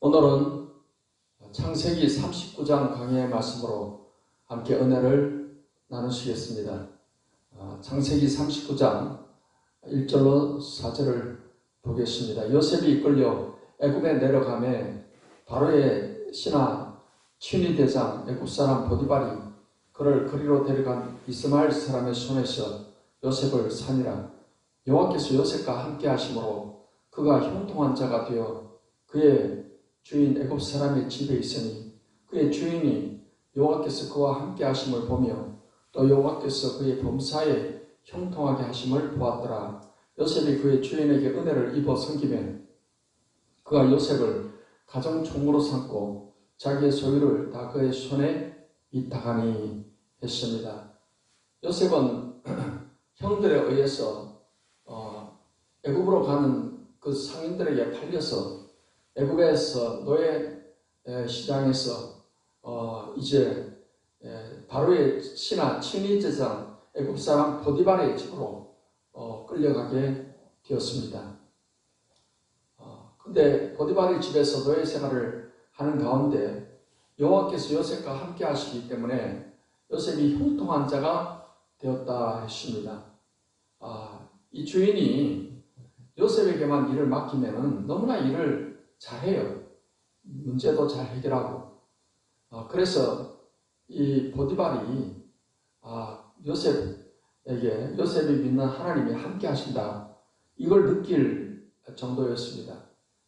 오늘은 창세기 39장 강해의 말씀으로 함께 은혜를 나누시겠습니다. 창세기 39장 1절로 4절을 보겠습니다. 요셉이 이끌려 애굽에 내려가매 바로의 신하 친위대장 애굽 사람 보디발이 그를 그리로 데려간 이스마엘 사람의 손에서 요셉을 산이라. 여호와께서 요셉과 함께 하심으로 그가 형통한 자가 되어 그의 주인 애굽 사람의 집에 있으니 그의 주인이 여호와께서 그와 함께 하심을 보며 또 여호와께서 그의 범사에 형통하게 하심을 보았더라. 요셉이 그의 주인에게 은혜를 입어 섬기매 그가 요셉을 가정총무로 삼고 자기의 소유를 다 그의 손에 위탁하니 했습니다. 요셉은 형들에 의해서 애굽으로 가는 그 상인들에게 팔려서 애굽에서 노예 시장에서 이제 바로의 신하 친위제장 애굽 사람 보디발의 집으로 끌려가게 되었습니다. 근데 보디발의 집에서 노예 생활을 하는 가운데 여호와께서 요셉과 함께 하시기 때문에 요셉이 형통한 자가 되었다 했습니다. 이 주인이 요셉에게만 일을 맡기면 너무나 일을 잘해요. 문제도 잘 해결하고. 그래서 이 보디발이 요셉이 믿는 하나님이 함께 하신다, 이걸 느낄 정도였습니다.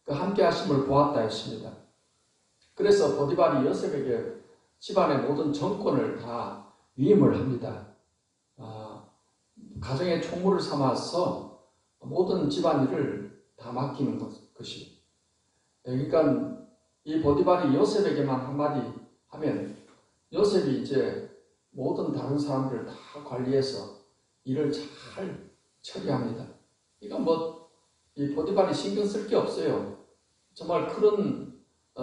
그 함께 하심을 보았다 했습니다. 그래서 보디발이 요셉에게 집안의 모든 정권을 다 위임을 합니다. 가정의 총무를 삼아서 모든 집안일을 다 맡기는 것이. 그러니까 이 보디발이 요셉에게만 한마디 하면 요셉이 이제 모든 다른 사람들을 다 관리해서 일을 잘 처리합니다. 그러니까 이 보디발이 신경 쓸 게 없어요. 정말 그런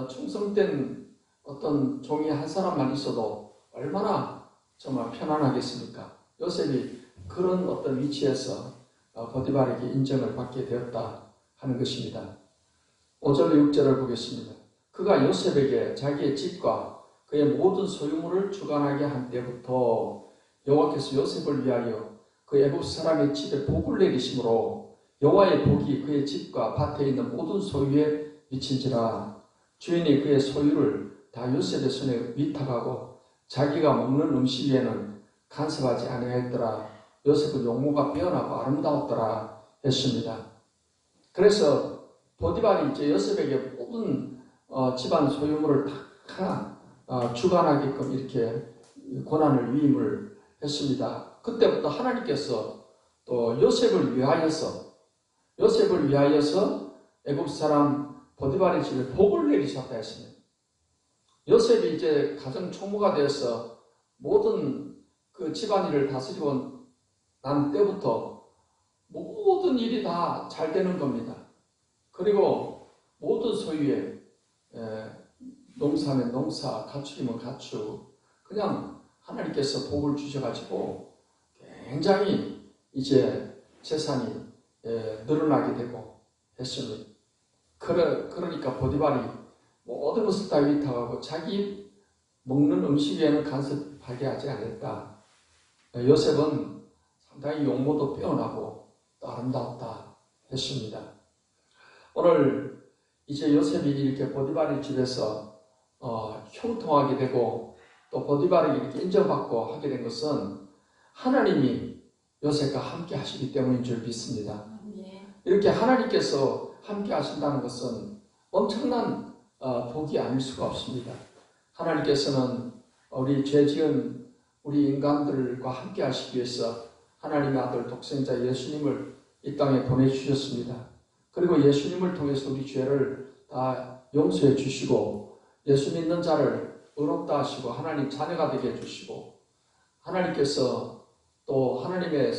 충성된 어떤 종이 한 사람만 있어도 얼마나 정말 편안하겠습니까? 요셉이 그런 어떤 위치에서 보디발에게 인정을 받게 되었다 하는 것입니다. 5절 6절을 보겠습니다. 그가 요셉에게 자기의 집과 그의 모든 소유물을 주관하게 한 때부터 여호와께서 요셉을 위하여 그 애굽 사람의 집에 복을 내리심으로 여호와의 복이 그의 집과 밭에 있는 모든 소유에 미친지라. 주인이 그의 소유를 다 요셉의 손에 위탁하고 자기가 먹는 음식 위에는 간섭하지 아니하였더라. 요셉은 용모가 빼어나고 아름다웠더라 했습니다. 그래서 보디발이 이제 요셉에게 모든 집안 소유물을 다 주관하게끔 이렇게 권한을 위임을 했습니다. 그때부터 하나님께서 또 요셉을 위하여서 애굽 사람 보디발의 집에 복을 내리셨다 했습니다. 요셉이 이제 가정 총무가 되어서 모든 그 집안일을 다스리고 난 때부터 모든 일이 다 잘 되는 겁니다. 그리고 모든 소유에 농사면 농사, 가축이면 가축, 그냥 하나님께서 복을 주셔가지고 굉장히 이제 재산이 늘어나게 되고 했습니다. 그러니까 보디발이 모든 것을 다 위탁하고 자기 먹는 음식에는 간섭하게 하지 않았다. 요셉은 상당히 용모도 빼어나고 또 아름다웠다 했습니다. 오늘 이제 요셉이 이렇게 보디발의 집에서 형통하게 되고 또 보디발에게 이렇게 인정받고 하게 된 것은 하나님이 요셉과 함께 하시기 때문인 줄 믿습니다. 이렇게 하나님께서 함께 하신다는 것은 엄청난 복이 아닐 수가 없습니다. 하나님께서는 우리 죄 지은 우리 인간들과 함께 하시기 위해서 하나님의 아들 독생자 예수님을 이 땅에 보내주셨습니다. 그리고 예수님을 통해서 우리 죄를 다 용서해 주시고 예수 믿는 자를 의롭다 하시고 하나님 자녀가 되게 해주시고 하나님께서 또 하나님의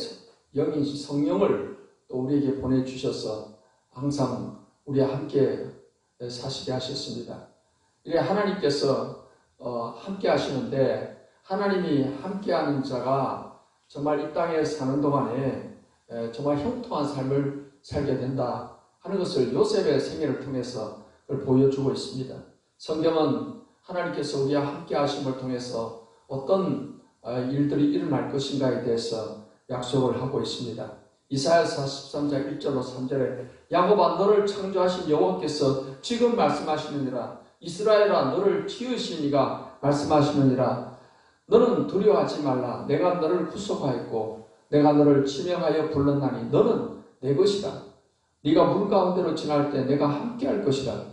영인 성령을 또 우리에게 보내주셔서 항상 우리와 함께 사시게 하셨습니다. 이래 하나님께서 함께 하시는데 하나님이 함께하는 자가 정말 이 땅에 사는 동안에 정말 형통한 삶을 살게 된다 하는 것을 요셉의 생애를 통해서 보여주고 있습니다. 성경은 하나님께서 우리와 함께 하심을 통해서 어떤 일들이 일어날 것인가에 대해서 약속을 하고 있습니다. 이사야서 43장 1절로 3절에 야곱아 너를 창조하신 여호와께서 지금 말씀하시느니라 이스라엘아 너를 지으시니가 말씀하시느니라 너는 두려워하지 말라 내가 너를 구속하였고 내가 너를 지명하여 불렀나니 너는 내 것이다. 네가 물 가운데로 지날 때 내가 함께할 것이다.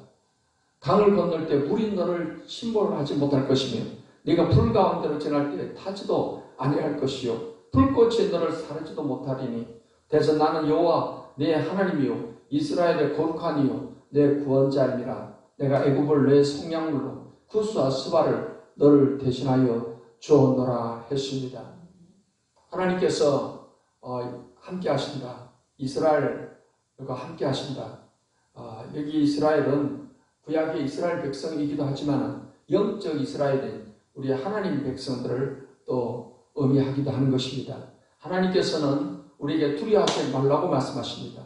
강을 건널 때 물이 너를 침몰하지 못할 것이며 네가 불 가운데로 지날 때 타지도 아니할 것이요 불꽃이 너를 사르지도 못하리니 대서 나는 여호와 네 하나님이요 이스라엘의 거룩한 이요 내 구원자이니라. 내가 애굽을 내 속량물로 구스와 스바를 너를 대신하여 주었노라 했습니다. 하나님께서 함께 하신다. 이스라엘과 함께 하신다. 여기 이스라엘은 구약의 이스라엘 백성이기도 하지만 영적 이스라엘인 우리 하나님 백성들을 또 의미하기도 하는 것입니다. 하나님께서는 우리에게 두려워하지 말라고 말씀하십니다.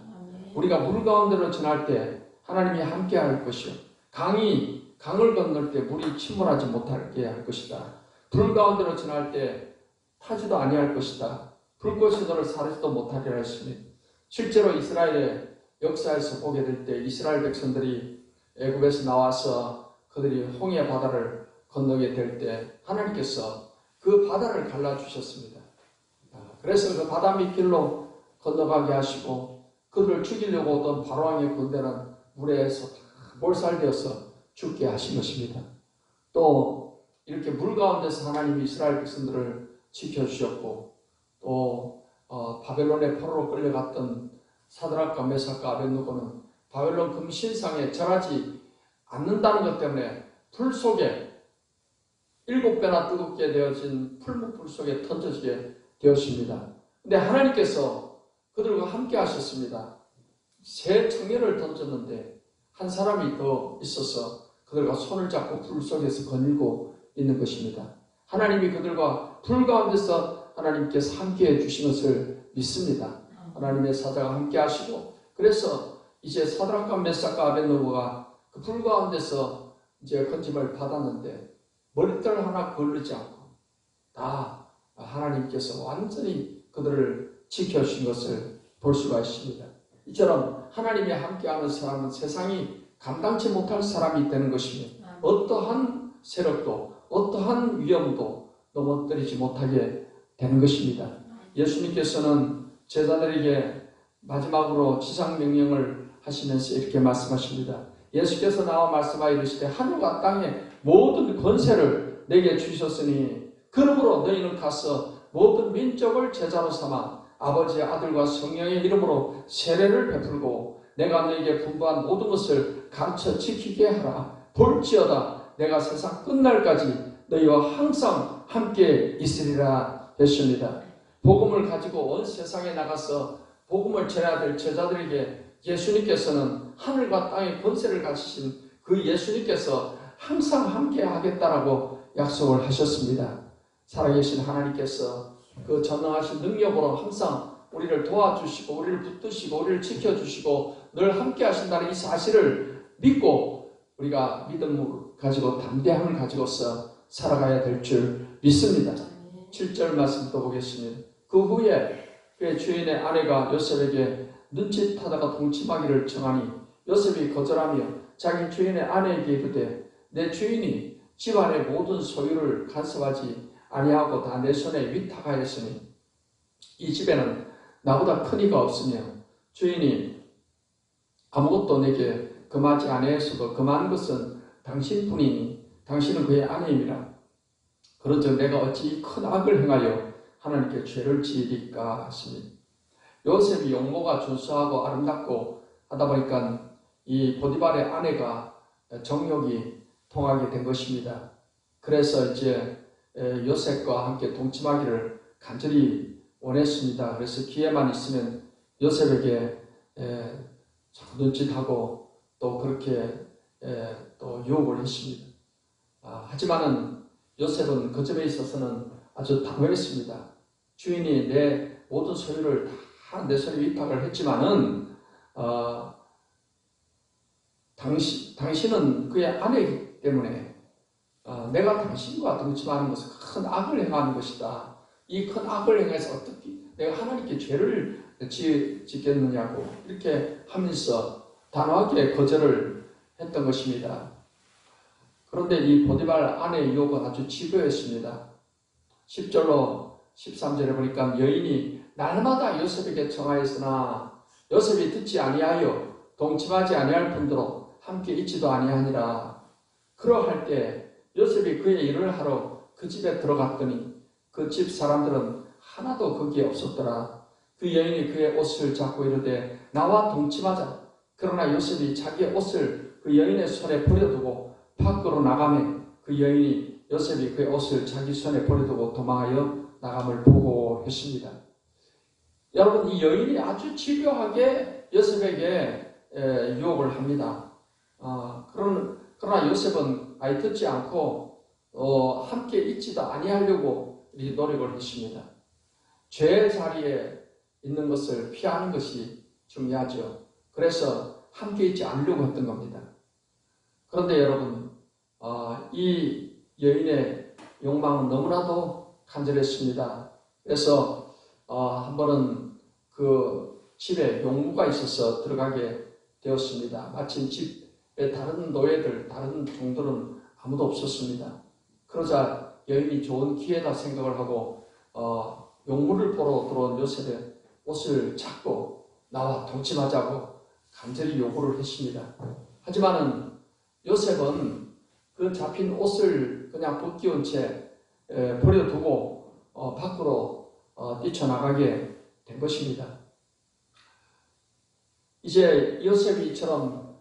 우리가 물 가운데로 지날 때 하나님이 함께 할 것이요 강을 건널 때 물이 침몰하지 못하게 할 것이다. 불 가운데로 지날 때 타지도 아니할 것이다. 불꽃이 너를 사르지도 못하리라 했습니다. 실제로 이스라엘의 역사에서 보게 될 때 이스라엘 백성들이 애굽에서 나와서 그들이 홍해 바다를 건너게 될 때 하나님께서 그 바다를 갈라주셨습니다. 그래서 그 바다 밑길로 건너가게 하시고 그들을 죽이려고 오던 바로왕의 군대는 물에서 다 몰살되어서 죽게 하신 것입니다. 또 이렇게 물 가운데서 하나님이 이스라엘 백성들을 지켜주셨고 또 바벨론의 포로로 끌려갔던 사드락과 메삭과 아벳느고는 바벨론 금신상에 절하지 않는다는 것 때문에 불 속에 7배나 뜨겁게 되어진 풀무불 속에 던져지게 되었습니다. 근데 하나님께서 그들과 함께 하셨습니다. 새 청년을 던졌는데 한 사람이 더 있어서 그들과 손을 잡고 불 속에서 거닐고 있는 것입니다. 하나님이 그들과 불 가운데서 하나님께서 함께해 주신 것을 믿습니다. 하나님의 사자가 함께 하시고 그래서 이제 사드락과 메삭과 아벳느고가 그 불 가운데서 이제 건짐을 받았는데 머리털 하나 거르지 않고 다 하나님께서 완전히 그들을 지켜주신 것을 볼 수가 있습니다. 이처럼 하나님이 함께하는 사람은 세상이 감당치 못할 사람이 되는 것이며 어떠한 세력도 어떠한 위험도 넘어뜨리지 못하게 되는 것입니다. 예수님께서는 제자들에게 마지막으로 지상명령을 하시면서 이렇게 말씀하십니다. 예수께서 나와 말씀하여 이르시되 하늘과 땅의 모든 권세를 내게 주셨으니 그러므로 너희는 가서 모든 민족을 제자로 삼아 아버지의 아들과 성령의 이름으로 세례를 베풀고 내가 너희에게 분부한 모든 것을 가르쳐 지키게 하라. 볼지어다 내가 세상 끝날까지 너희와 항상 함께 있으리라 했습니다. 복음을 가지고 온 세상에 나가서 복음을 전해야 될 제자들에게 예수님께서는 하늘과 땅의 권세를 가지신 그 예수님께서 항상 함께 하겠다라고 약속을 하셨습니다. 살아계신 하나님께서 그 전능하신 능력으로 항상 우리를 도와주시고 우리를 붙드시고 우리를 지켜주시고 늘 함께 하신다는 이 사실을 믿고 우리가 믿음을 가지고 담대함을 가지고서 살아가야 될 줄 믿습니다. 7절 말씀도 보겠습니다. 그 후에 그의 주인의 아내가 요셉에게 눈짓하다가 동침하기를 청하니 요셉이 거절하며 자기 주인의 아내에게 이르되 내 주인이 집안의 모든 소유를 간섭하지 아니하고 다 내 손에 위탁하였으니 이 집에는 나보다 큰 이가 없으며 주인이 아무것도 내게 금하지 아니하였어도 금한 것은 당신뿐이니 당신은 그의 아내임이라. 그런즉 내가 어찌 큰 악을 행하여 하나님께 죄를 지으리까 하십니다. 요셉이 용모가 준수하고 아름답고 하다 보니까 이 보디발의 아내가 정욕이 통하게 된 것입니다. 그래서 이제 요셉과 함께 동침하기를 간절히 원했습니다. 그래서 기회만 있으면 요셉에게 자꾸 눈짓하고 또 그렇게 또 유혹을 했습니다. 하지만은 요셉은 그 점에 있어서는 아주 당황했습니다. 주인이 내 모든 소유를 다 내 손에 위탁을 했지만은 당신은 그의 아내이기 때문에 내가 당신과 동침하는 것은 큰 악을 행하는 것이다. 이 큰 악을 행해서 어떻게 내가 하나님께 죄를 짓겠느냐고 이렇게 하면서 단호하게 거절을 했던 것입니다. 그런데 이 보디발 아내의 유혹은 아주 집요했습니다. 10절로 13절에 보니까 여인이 날마다 요셉에게 청하였으나 요셉이 듣지 아니하여 동침하지 아니할 뿐더러 함께 있지도 아니하니라. 그러할 때 요셉이 그의 일을 하러 그 집에 들어갔더니 그 집 사람들은 하나도 거기에 없었더라. 그 여인이 그의 옷을 잡고 이르되 나와 동침하자. 그러나 요셉이 자기의 옷을 그 여인의 손에 버려두고 밖으로 나가매 그 여인이 요셉이 그의 옷을 자기 손에 버려두고 도망하여 나감을 보고했습니다. 여러분, 이 여인이 아주 집요하게 요셉에게 유혹을 합니다. 그러나 요셉은 아예 듣지 않고 함께 있지도 아니하려고 노력을 했습니다. 죄의 자리에 있는 것을 피하는 것이 중요하죠. 그래서 함께 있지 않으려고 했던 겁니다. 그런데 여러분, 이 여인의 욕망은 너무나도 간절했습니다. 그래서 한 번은 그 집에 용무가 있어서 들어가게 되었습니다. 마침 집에 다른 노예들, 다른 종들은 아무도 없었습니다. 그러자 여인이 좋은 기회다 생각을 하고 용무를 보러 들어온 요셉의 옷을 잡고 나와 동침하자고 간절히 요구를 했습니다. 하지만은 요셉은 그 잡힌 옷을 그냥 벗기운 채 버려두고 밖으로 뛰쳐나가게 된 것입니다. 이제 요셉이 이처럼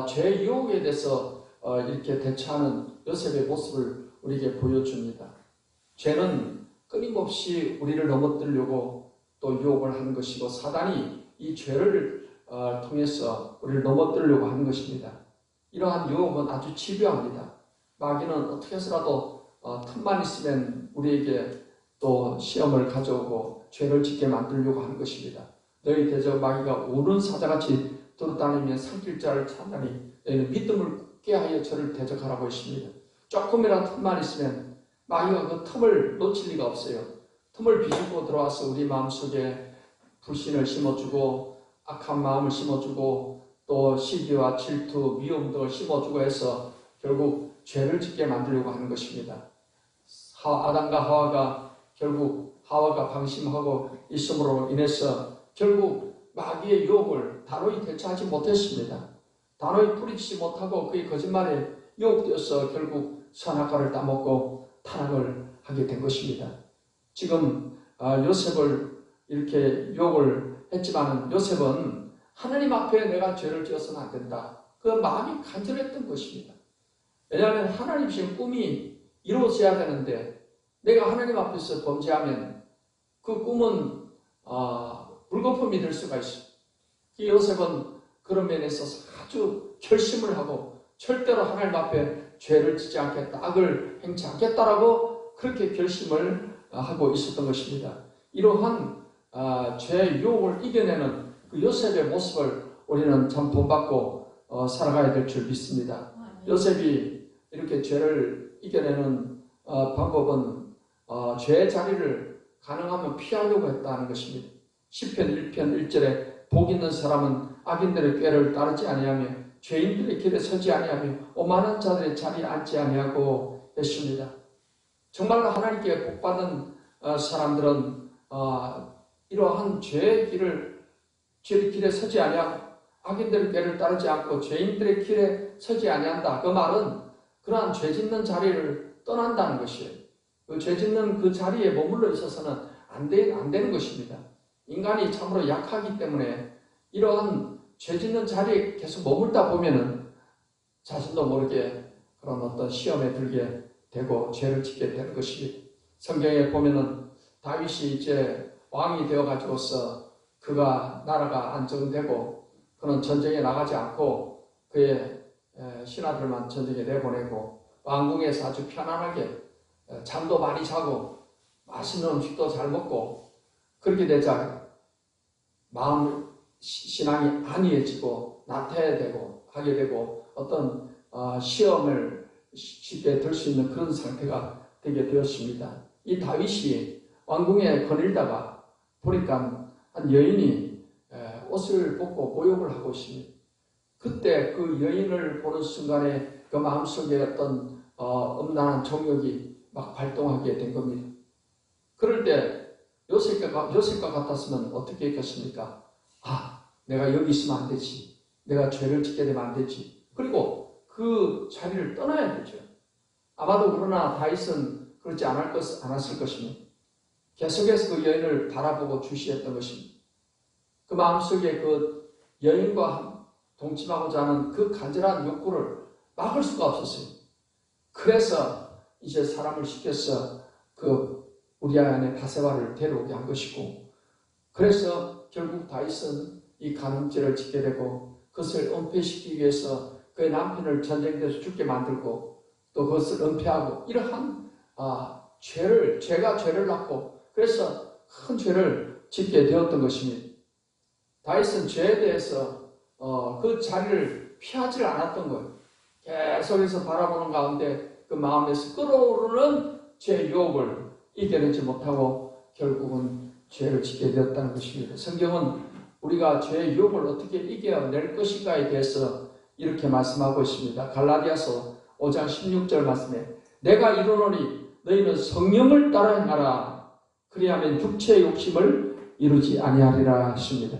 죄의 유혹에 대해서 이렇게 대처하는 요셉의 모습을 우리에게 보여줍니다. 죄는 끊임없이 우리를 넘어뜨리려고 또 유혹을 하는 것이고 사단이 이 죄를 통해서 우리를 넘어뜨리려고 하는 것입니다. 이러한 유혹은 아주 집요합니다. 마귀는 어떻게 해서라도 틈만 있으면 우리에게 또 시험을 가져오고 죄를 짓게 만들려고 하는 것입니다. 너희 대적 마귀가 우는 사자같이 돌아다니며 산길자를 찾나니 너희는 믿음을 굳게 하여 저를 대적하라고 했습니다. 조금이라도 틈만 있으면 마귀가 그 틈을 놓칠 리가 없어요. 틈을 비집고 들어와서 우리 마음속에 불신을 심어주고 악한 마음을 심어주고 또 시기와 질투, 미움 등을 심어주고 해서 결국 죄를 짓게 만들려고 하는 것입니다. 아담과 하와가 결국 하와가 방심하고 있음으로 인해서 결국 마귀의 유혹을 단호히 대처하지 못했습니다. 단호히 뿌리치지 못하고 그의 거짓말에 유혹되어서 결국 선악과를 따먹고 타락을 하게 된 것입니다. 지금 요셉을 이렇게 유혹을 했지만 요셉은 하나님 앞에 내가 죄를 지어서는 안 된다. 그 마음이 간절했던 것입니다. 왜냐하면 하나님이신 꿈이 이루어져야 되는데 내가 하나님 앞에서 범죄하면 그 꿈은 물거품이 될 수가 있어요. 이 요셉은 그런 면에 있어서 아주 결심을 하고 절대로 하나님 앞에 죄를 짓지 않겠다, 악을 행치 않겠다라고 그렇게 결심을 하고 있었던 것입니다. 이러한 죄의 유혹을 이겨내는 그 요셉의 모습을 우리는 참 본받고 살아가야 될 줄 믿습니다. 요셉이 이렇게 죄를 이겨내는 방법은 죄의 자리를 가능하면 피하려고 했다는 것입니다. 시편 1편 1절에 복 있는 사람은 악인들의 꾀를 따르지 아니하며 죄인들의 길에 서지 아니하며 오만한 자들의 자리에 앉지 아니하고 했습니다. 정말로 하나님께 복받은 사람들은 이러한 죄의 길에 서지 아니하고 악인들의 꾀를 따르지 않고 죄인들의 길에 서지 아니한다. 그 말은 그러한 죄 짓는 자리를 떠난다는 것이에요. 그 죄 짓는 그 자리에 머물러 있어서는 안 되는 것입니다. 인간이 참으로 약하기 때문에 이러한 죄 짓는 자리에 계속 머물다 보면은 자신도 모르게 그런 어떤 시험에 들게 되고 죄를 짓게 되는 것입니다. 성경에 보면은 다윗이 이제 왕이 되어가지고서 그가 나라가 안정되고 그는 전쟁에 나가지 않고 그의 신하들만 전쟁에 내보내고 왕궁에서 아주 편안하게 잠도 많이 자고 맛있는 음식도 잘 먹고 그렇게 되자 신앙이 안이해지고 나태해되고 하게 되고 어떤 시험을 쉽게 들 수 있는 그런 상태가 되게 되었습니다. 이 다윗이 왕궁에 거닐다가 보니까 한 여인이 옷을 벗고 모욕을 하고 있습니다. 그때 그 여인을 보는 순간에 그 마음속에 어떤 음란한 정욕이 막 발동하게 된 겁니다. 그럴 때 요셉과 같았으면 어떻게 했겠습니까? 내가 여기 있으면 안 되지. 내가 죄를 짓게 되면 안 되지. 그리고 그 자리를 떠나야 되죠. 아마도 그러나 다윗은 그렇지 않았을 것입니다. 계속해서 그 여인을 바라보고 주시했던 것입니다. 그 마음속에 그 여인과 동침하고자 하는 그 간절한 욕구를 막을 수가 없었어요. 그래서 이제 사람을 시켜서 그 우리아 안에 바세바를 데려오게 한 것이고, 그래서 결국 다윗은 이 간음죄를 짓게 되고 그것을 은폐시키기 위해서 그의 남편을 전쟁에서 죽게 만들고 또 그것을 은폐하고 이러한 죄가 죄를 낳고 그래서 큰 죄를 짓게 되었던 것입니다. 다윗은 죄에 대해서 그 자리를 피하지 않았던 거예요. 계속해서 바라보는 가운데 그 마음에서 끓어오르는 죄의 유혹을 이겨내지 못하고 결국은 죄를 짓게 되었다는 것입니다. 성경은 우리가 죄의 유혹을 어떻게 이겨낼 것인가에 대해서 이렇게 말씀하고 있습니다. 갈라디아서 5장 16절 말씀에 내가 이르노니 너희는 성령을 따라 행하라. 그리하면 육체의 욕심을 이루지 아니하리라 하십니다.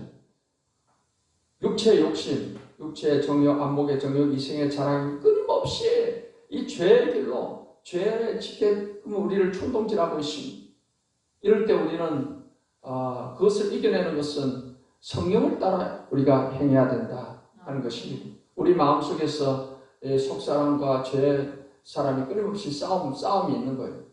육체의 욕심, 육체의 정욕, 안목의 정욕, 이생의 자랑이 끊임없이 이 죄의 길로 죄에 지게 우리를 충동질하고 있습니다. 이럴 때 우리는 그것을 이겨내는 것은 성령을 따라 우리가 행해야 된다 하는 것입니다. 우리 마음속에서 속사람과 죄 사람이 끊임없이 싸움이 있는 거예요.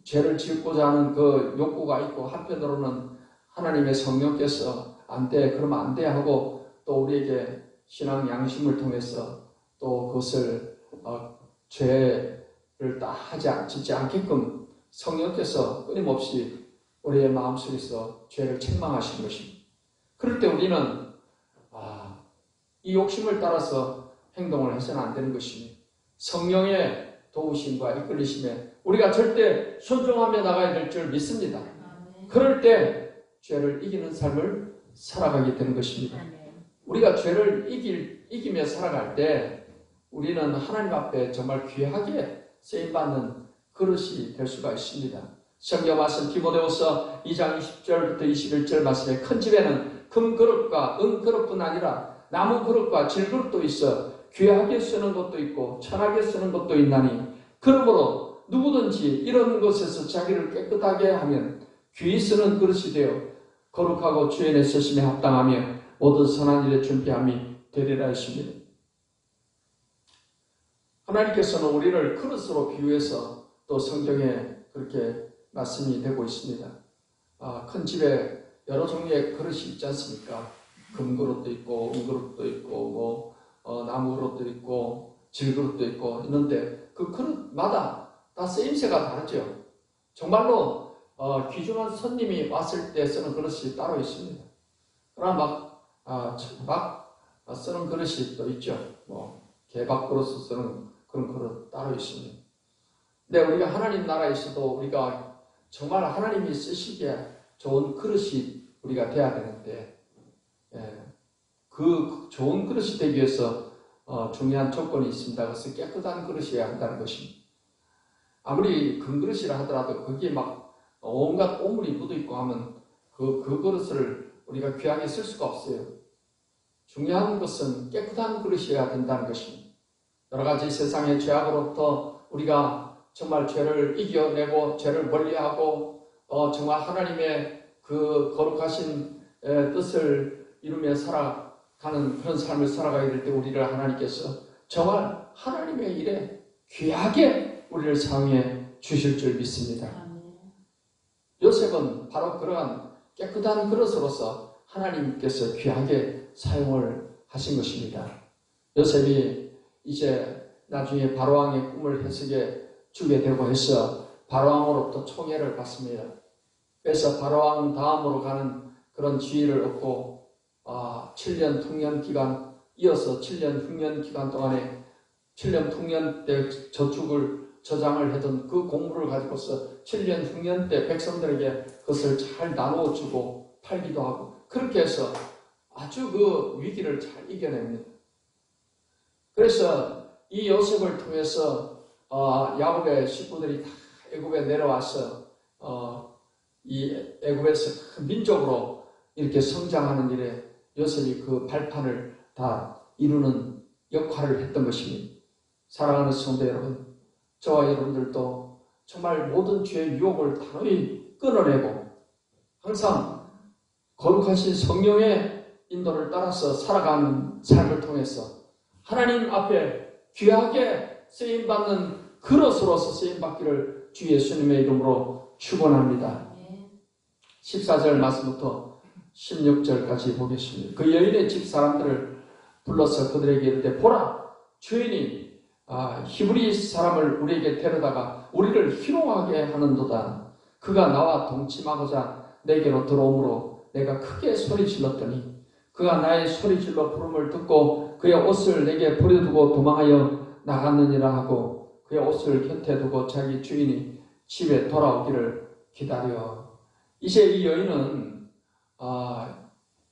죄를 짓고자 하는 그 욕구가 있고 한편으로는 하나님의 성령께서 안 돼, 그러면 안 돼 하고 또 우리에게 신앙 양심을 통해서 또 그것을 죄를 다 짓지 않게끔 성령께서 끊임없이 우리의 마음속에서 죄를 책망하시는 것입니다. 그럴 때 우리는 이 욕심을 따라서 행동을 해서는 안 되는 것입니다. 성령의 도우심과 이끌리심에 우리가 절대 순종하며 나가야 될 줄 믿습니다. 그럴 때 죄를 이기는 삶을 살아가게 되는 것입니다. 우리가 죄를 이기며 살아갈 때 우리는 하나님 앞에 정말 귀하게 쓰임받는 그릇이 될 수가 있습니다. 성경 말씀 디모데후서 2장 20절부터 21절 말씀에 큰 집에는 금 그릇과 은 그릇뿐 아니라 나무 그릇과 질 그릇도 있어 귀하게 쓰는 것도 있고 천하게 쓰는 것도 있나니 그러므로 누구든지 이런 것에서 자기를 깨끗하게 하면 귀히 쓰는 그릇이 되어 거룩하고 주의 쓰심에 합당하며 모든 선한 일에 준비함이 되리라 했습니다. 하나님께서는 우리를 그릇으로 비유해서 또 성경에 그렇게 말씀이 되고 있습니다. 큰 집에 여러 종류의 그릇이 있지 않습니까? 금그릇도 있고 은그릇도 있고 나무 그릇도 있고 질그릇도 있고 있는데 그 그릇마다 다 쓰임새가 다르죠. 정말로 귀중한 손님이 왔을 때 쓰는 그릇이 따로 있습니다. 그러나 막 쓰는 그릇이 또 있죠. 개밥그릇을 쓰는 그런 그릇 따로 있습니다. 근데 우리가 하나님 나라에 있어도 우리가 정말 하나님이 쓰시기에 좋은 그릇이 우리가 돼야 되는데 그 좋은 그릇이 되기 위해서 중요한 조건이 있습니다. 그것은 깨끗한 그릇이어야 한다는 것입니다. 아무리 금그릇이라 하더라도 거기에 막 온갖 오물이 묻어있고 하면 그 그릇을 우리가 귀하게 쓸 수가 없어요. 중요한 것은 깨끗한 그릇이어야 된다는 것입니다. 여러 가지 세상의 죄악으로부터 우리가 정말 죄를 이겨내고 죄를 멀리하고 정말 하나님의 그 거룩하신 뜻을 이루며 살아가는 그런 삶을 살아가게 될 때 우리를 하나님께서 정말 하나님의 일에 귀하게 우리를 사용해 주실 줄 믿습니다. 요셉은 바로 그러한 깨끗한 그릇으로서 하나님께서 귀하게 사용을 하신 것입니다. 요셉이 이제 나중에 바로왕의 꿈을 해석해 주게 되고 해서 바로왕으로부터 총애를 받습니다. 그래서 바로왕 다음으로 가는 그런 지위를 얻고 7년 통년 기간 이어서 7년 흉년 기간 동안에 7년 흉년 때 저장을 하던 그 공물을 가지고서 7년 흉년 때 백성들에게 그것을 잘 나누어 주고 팔기도 하고 그렇게 해서 아주 그 위기를 잘 이겨냅니다. 그래서 이 요셉을 통해서 야곱의 식구들이 다 애굽에 내려와서 이 애굽에서 큰 민족으로 이렇게 성장하는 일에 요셉이 그 발판을 다 이루는 역할을 했던 것입니다. 사랑하는 성도 여러분, 저와 여러분들도 정말 모든 죄의 유혹을 단호히 끊어내고 항상 거룩하신 성령의 인도를 따라서 살아가는 삶을 통해서 하나님 앞에 귀하게 쓰임받는 그릇으로서 쓰임받기를 주 예수님의 이름으로 축원합니다. 14절 말씀부터 16절까지 보겠습니다. 그 여인의 집 사람들을 불러서 그들에게 이르되 보라, 주인이 히브리 사람을 우리에게 데려다가 우리를 희롱하게 하는도다. 그가 나와 동침하고자 내게로 들어오므로 내가 크게 소리 질렀더니 그가 나의 소리 질러 부름을 듣고 그의 옷을 내게 버려두고 도망하여 나갔느니라 하고 그의 옷을 곁에 두고 자기 주인이 집에 돌아오기를 기다려. 이제 이 여인은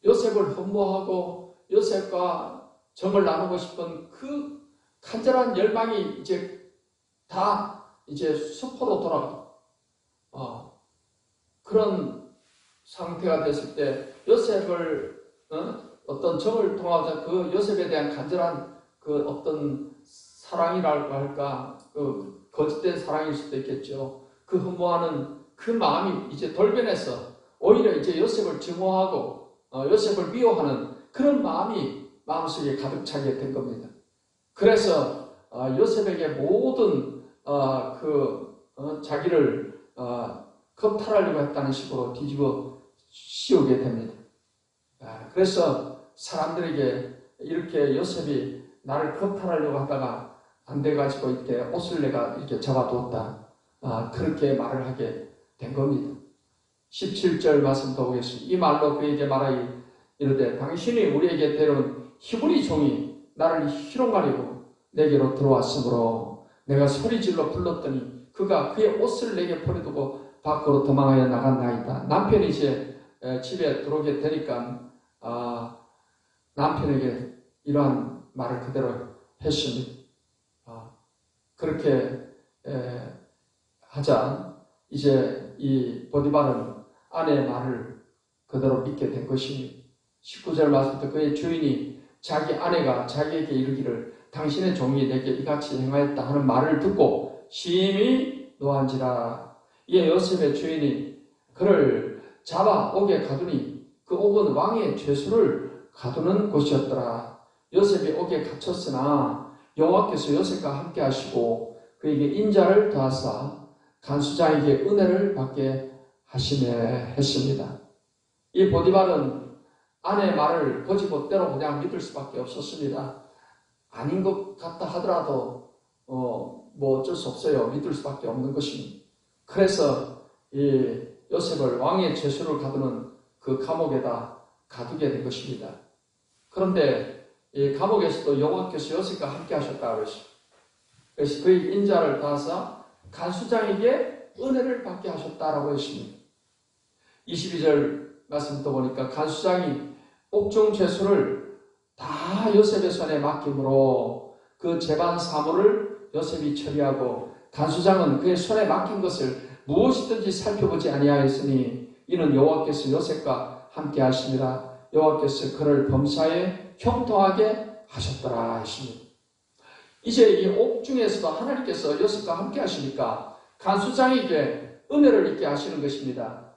요셉을 흠모하고 요셉과 정을 나누고 싶은 그 간절한 열망이 이제 다 이제 수포로 돌아가. 그런 상태가 됐을 때 요셉을 어떤 정을 통하자 그 요셉에 대한 간절한 그 어떤 사랑이라고 할까, 그 거짓된 사랑일 수도 있겠죠. 그 흠모하는 그 마음이 이제 돌변해서 오히려 이제 요셉을 증오하고 요셉을 미워하는 그런 마음이 마음속에 가득 차게 된 겁니다. 그래서 요셉에게 모든 자기를 겁탈하려고 했다는 식으로 뒤집어 씌우게 됩니다. 그래서 사람들에게 이렇게 요셉이 나를 겁탈하려고 하다가 안 돼가지고 이렇게 옷을 내가 이렇게 잡아두었다. 그렇게 말을 하게 된 겁니다. 17절 말씀 더 보겠습니다. 이 말로 그에게 말하기 이르되 당신이 우리에게 데려온 히브리 종이 나를 희롱하려고 내게로 들어왔으므로 내가 소리질러 불렀더니 그가 그의 옷을 내게 버려두고 밖으로 도망하여 나갔나이다. 남편이 이제 집에 들어오게 되니까 남편에게 이러한 말을 그대로 했습니다. 그렇게 하자 이제 이 보디발은 아내의 말을 그대로 믿게 된 것입니다. 19절 말씀부터 그의 주인이 자기 아내가 자기에게 이르기를 당신의 종이 내게 이같이 행하였다 하는 말을 듣고 심히 노한지라. 이에 요셉의 주인이 그를 잡아 옥에 가두니 그 옥은 왕의 죄수를 가두는 곳이었더라. 요셉이 옥에 갇혔으나 여호와께서 요셉과 함께 하시고 그에게 인자를 더하사 간수장에게 은혜를 받게 하시며 했습니다. 이 보디발은 아내의 말을 거짓못대로 그냥 믿을 수밖에 없었습니다. 아닌 것 같다 하더라도 뭐 어쩔 수 없어요. 믿을 수밖에 없는 것입니다. 그래서 이 요셉을 왕의 죄수를 가두는 그 감옥에다 가두게 된 것입니다. 그런데 이 감옥에서도 여호와께서 요셉과 함께 하셨다고 했습니다. 그래서 그의 인자를 다하사 간수장에게 은혜를 받게 하셨다라고 했습니다. 22절 말씀부터 보니까 간수장이 옥중 죄수를 다 요셉의 손에 맡김으로 그 재반 사물을 요셉이 처리하고 간수장은 그의 손에 맡긴 것을 무엇이든지 살펴보지 아니하였으니 이는 여호와께서 요셉과 함께 하심이라. 여호와께서 그를 범사에 형통하게 하셨더라 하십니다. 이제 이 옥중에서도 하나님께서 요셉과 함께 하시니까 간수장에게 은혜를 있게 하시는 것입니다.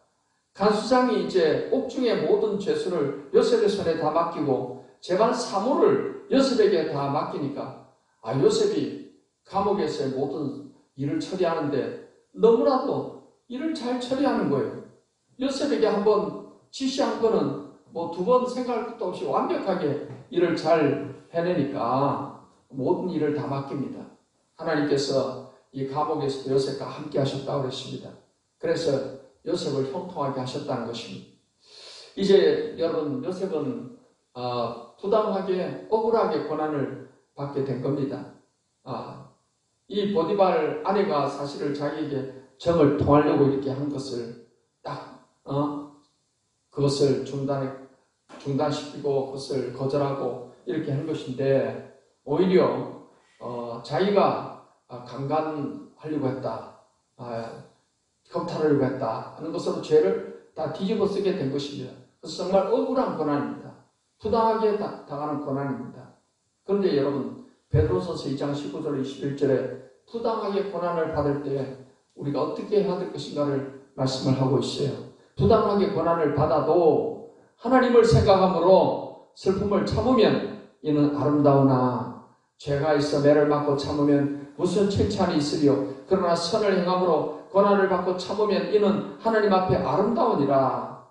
간수장이 이제 옥중의 모든 죄수를 요셉의 손에 다 맡기고 재반 사물을 요셉에게 다 맡기니까 요셉이 감옥에서의 모든 일을 처리하는데 너무나도 일을 잘 처리하는 거예요. 요셉에게 한번 지시한 거는 뭐 두 번 생각할 것도 없이 완벽하게 일을 잘 해내니까 모든 일을 다 맡깁니다. 하나님께서 이 감옥에서도 요셉과 함께 하셨다고 했습니다. 그래서 요셉을 형통하게 하셨다는 것입니다. 이제 여러분 요셉은 부당하게 억울하게 고난을 받게 된 겁니다. 이 보디발 아내가 사실은 자기에게 정을 통하려고 이렇게 한 것을 딱 그것을 중단시키고 그것을 거절하고 이렇게 한 것인데, 오히려 자기가 강간하려고 했다, 겁탈하려고 했다 하는 것으로 죄를 다 뒤집어 쓰게 된 것입니다. 그래서 정말 억울한 고난입니다. 부당하게 당하는 고난입니다. 그런데 여러분, 베드로서서 2장 19절 21절에 부당하게 고난을 받을 때 우리가 어떻게 해야 될 것인가를 말씀을 하고 있어요. 부당하게 고난을 받아도 하나님을 생각함으로 슬픔을 참으면 이는 아름다우나, 죄가 있어 매를 맞고 참으면 무슨 칭찬이 있으리요. 그러나 선을 행함으로 고난을 받고 참으면 이는 하나님 앞에 아름다우니라.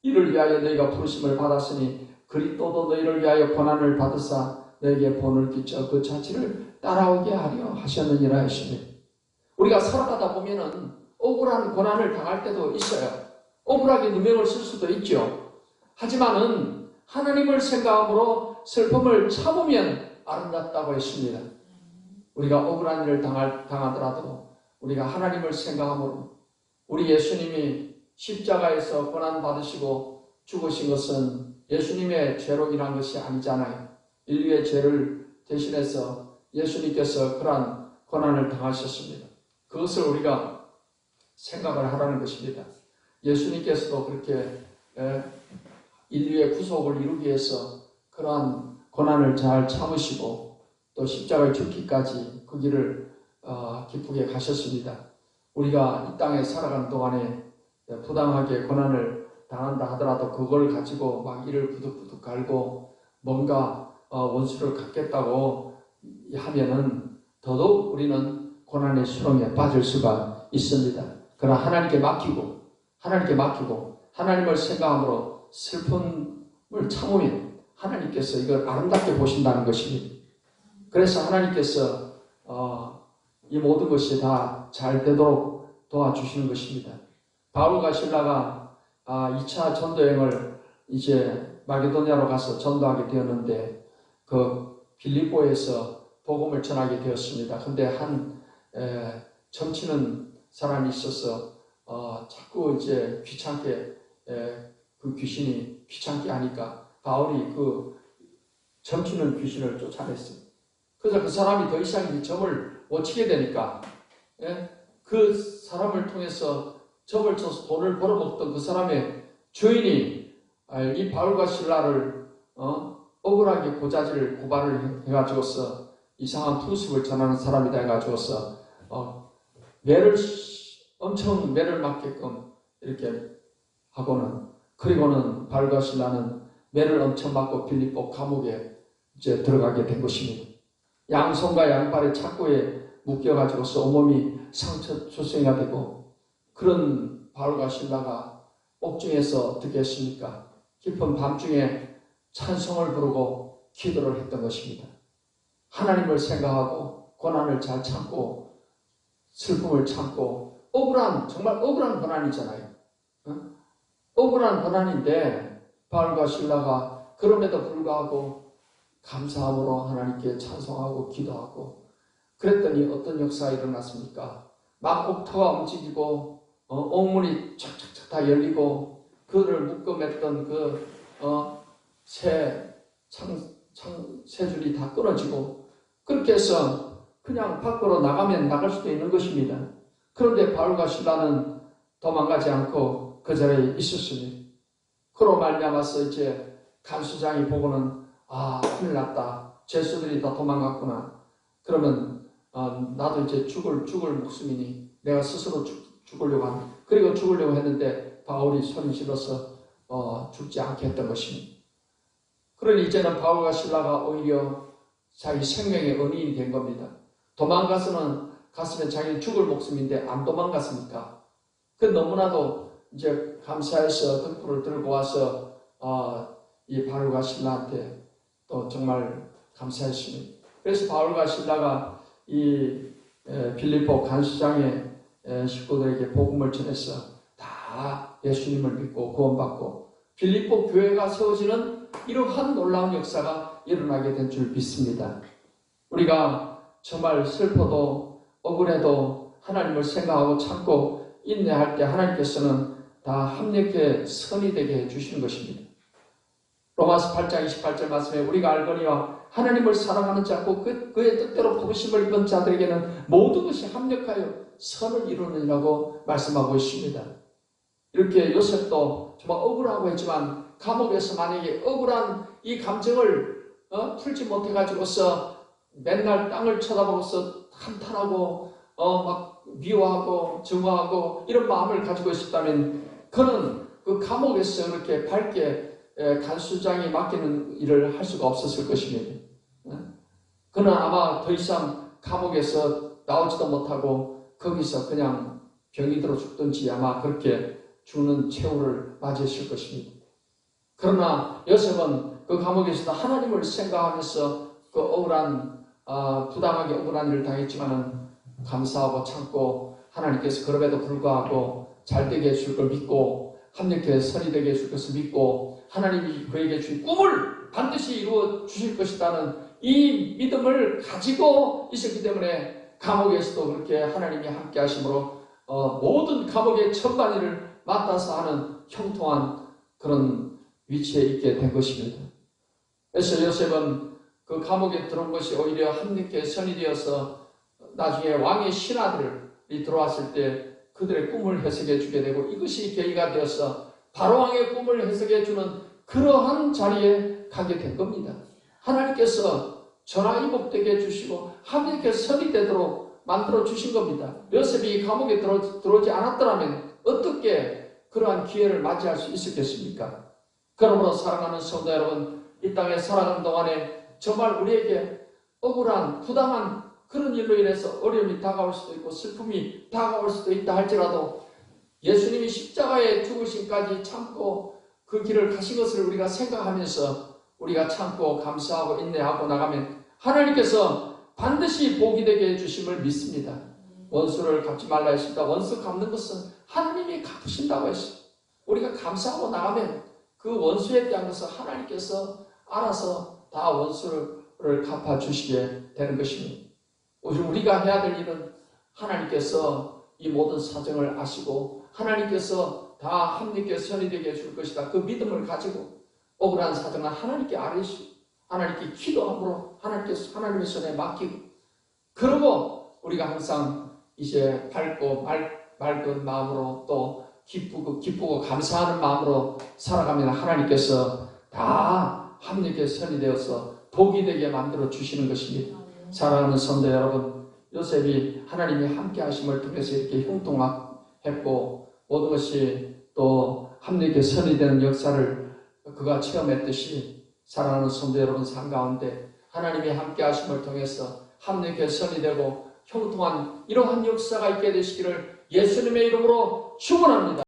이를 위하여 너희가 부르심을 받았으니 그리스도도 너희를 위하여 고난을 받으사 너에게 본을 끼쳐 그 자취를 따라오게 하려 하셨느니라 하시니, 우리가 살아가다 보면은 억울한 고난을 당할 때도 있어요. 억울하게 누명을 쓸 수도 있죠. 하지만은 하나님을 생각함으로 슬픔을 참으면 아름답다고 했습니다. 우리가 억울한 일을 당하더라도 우리가 하나님을 생각함으로, 우리 예수님이 십자가에서 고난 받으시고 죽으신 것은 예수님의 죄로 인한 것이 아니잖아요. 인류의 죄를 대신해서 예수님께서 그러한 고난을 당하셨습니다. 그것을 우리가 생각을 하라는 것입니다. 예수님께서도 그렇게 인류의 구속을 이루기 위해서 그러한 고난을 잘 참으시고 또 십자가에 죽기까지 그 길을 기쁘게 가셨습니다. 우리가 이 땅에 살아가는 동안에 부당하게 고난을 당한다 하더라도 그걸 가지고 막 이를 부득부득 갈고 뭔가 원수를 갚겠다고 하면은 더더욱 우리는 고난의 수렁에 빠질 수가 있습니다. 그러나 하나님께 맡기고 하나님을 생각함으로 슬픔을 참으면 하나님께서 이걸 아름답게 보신다는 것입니다. 그래서 하나님께서 이 모든 것이 다 잘 되도록 도와주시는 것입니다. 바울과 실라가 2차 전도여행을 이제 마게도냐로 가서 전도하게 되었는데 그 빌립보에서 복음을 전하게 되었습니다. 근데 한 점치는 사람이 있어서 자꾸 이제 귀찮게 그 귀신이 귀찮게 하니까 바울이 그 점치는 귀신을 쫓아냈어요. 그래서 그 사람이 더 이상 이 점을 못 치게 되니까 그 사람을 통해서 점을 쳐서 돈을 벌어먹던 그 사람의 주인이 이 바울과 실라를 억울하게 고발을 해가지고서 이상한 풍습을 전하는 사람이다 해가지고서 엄청 매를 맞게끔 이렇게 하고는, 그리고는 바울과 실라는 매를 엄청 맞고 빌립보 감옥에 이제 들어가게 된 것입니다. 양손과 양발의 착고에 묶여가지고서 온몸이 상처 출생이 되고, 그런 바울과 실라가 옥중에서 어떻게 했습니까? 깊은 밤중에 찬송을 부르고 기도를 했던 것입니다. 하나님을 생각하고 고난을 잘 참고 슬픔을 참고, 정말 억울한 고난이잖아요. 억울한 고난인데 바울과 실라가 그럼에도 불구하고 감사함으로 하나님께 찬송하고 기도하고 그랬더니 어떤 역사가 일어났습니까? 막 옥토가 움직이고 옥문이 착착착 다 열리고 그를 묶어맸던 그 새 줄이 다 끊어지고, 그렇게 해서 그냥 밖으로 나갈 수도 있는 것입니다. 그런데 바울과 실라는 도망가지 않고 그 자리에 있었습니다. 그로 말미암아서 이제 간수장이 보고는 큰일 났다. 죄수들이 다 도망갔구나. 그러면 나도 이제 죽을 목숨이니 내가 스스로 죽으려고 합니다. 그리고 죽으려고 했는데 바울이 손을 실어서 죽지 않게 했던 것입니다. 그러니 이제는 바울과 실라가 오히려 자기 생명의 은인이 된 겁니다. 도망갔으면 자기는 죽을 목숨인데 안 도망갔습니까? 그 너무나도 이제 감사해서 등불을 들고 와서 이 바울과 실라한테 또 정말 감사했습니다. 그래서 바울과 실라가 이 빌립보 간수장의 식구들에게 복음을 전해서 다 예수님을 믿고 구원받고 빌립보 교회가 세워지는 이러한 놀라운 역사가 일어나게 된 줄 믿습니다. 우리가 정말 슬퍼도 억울해도 하나님을 생각하고 참고 인내할 때 하나님께서는 다 합력해 선이 되게 해주시는 것입니다. 로마서 8장 28절 말씀에 우리가 알거니와 하나님을 사랑하는 자고 그의 뜻대로 부르심을 입은 자들에게는 모든 것이 합력하여 선을 이루느니라고 말씀하고 있습니다. 이렇게 요셉도 정말 억울하고 했지만 감옥에서 만약에 억울한 이 감정을 풀지 못해가지고서 맨날 땅을 쳐다보고서 한탄하고 막 미워하고 증오하고 이런 마음을 가지고 있었다면 그는 그 감옥에서 이렇게 밝게 간수장이 맡기는 일을 할 수가 없었을 것입니다. 그는 아마 더 이상 감옥에서 나오지도 못하고 거기서 그냥 병이 들어 죽든지 아마 그렇게 죽는 최후를 맞이했을 것입니다. 그러나 요셉은 그 감옥에서도 하나님을 생각하면서 그 억울한 부당하게 억울한 일을 당했지만은 감사하고 참고 하나님께서 그럼에도 불구하고 잘되게 해줄 걸 믿고 합력해 선이 되게 해줄 것을 믿고 하나님이 그에게 주신 꿈을 반드시 이루어 주실 것이라는 이 믿음을 가지고 있었기 때문에 감옥에서도 그렇게 하나님이 함께 하심으로 모든 감옥의 천만일을 맡아서 하는 형통한 그런 위치에 있게 된 것입니다. 그래서 요셉은 그 감옥에 들어온 것이 오히려 합력해 선이 되어서 나중에 왕의 신하들이 들어왔을 때 그들의 꿈을 해석해 주게 되고 이것이 계기가 되어서 바로왕의 꿈을 해석해 주는 그러한 자리에 가게 된 겁니다. 하나님께서 전화위복되게 해주시고 합력해 선이 되도록 만들어 주신 겁니다. 요셉이 감옥에 들어오지 않았더라면 어떻게 그러한 기회를 맞이할 수 있었겠습니까? 그러므로 사랑하는 성도 여러분, 이 땅에 살아가는 동안에 정말 우리에게 억울한 부당한 그런 일로 인해서 어려움이 다가올 수도 있고 슬픔이 다가올 수도 있다 할지라도 예수님이 십자가에 죽으심까지 참고 그 길을 가신 것을 우리가 생각하면서 우리가 참고 감사하고 인내하고 나가면 하나님께서 반드시 복이 되게 해주심을 믿습니다. 원수를 갚지 말라 했습니다. 원수 갚는 것은 하나님이 갚으신다고 했습니다. 우리가 감사하고 나가면 그 원수에 대한 것을 하나님께서 알아서 다 원수를 갚아주시게 되는 것입니다. 우리가 해야 될 일은 하나님께서 이 모든 사정을 아시고 하나님께서 다 합력해 선이 되게 해줄 것이다. 그 믿음을 가지고 억울한 사정은 하나님께 아뢰시고 하나님께 기도함으로 하나님께서 하나님의 손에 맡기고 그러고 우리가 항상 이제 밝고 맑은 마음으로 또 기쁘고 감사하는 마음으로 살아가면 하나님께서 다 합력해 선이 되어서 복이 되게 만들어 주시는 것입니다. 사랑하는 성도 여러분, 요셉이 하나님이 함께 하심을 통해서 이렇게 형통했고 모든 것이 또 합력해 선이 되는 역사를 그가 체험했듯이 사랑하는 성도 여러분 삶 가운데 하나님이 함께 하심을 통해서 합력해 선이 되고 형통한 이러한 역사가 있게 되시기를 예수님의 이름으로 축원합니다.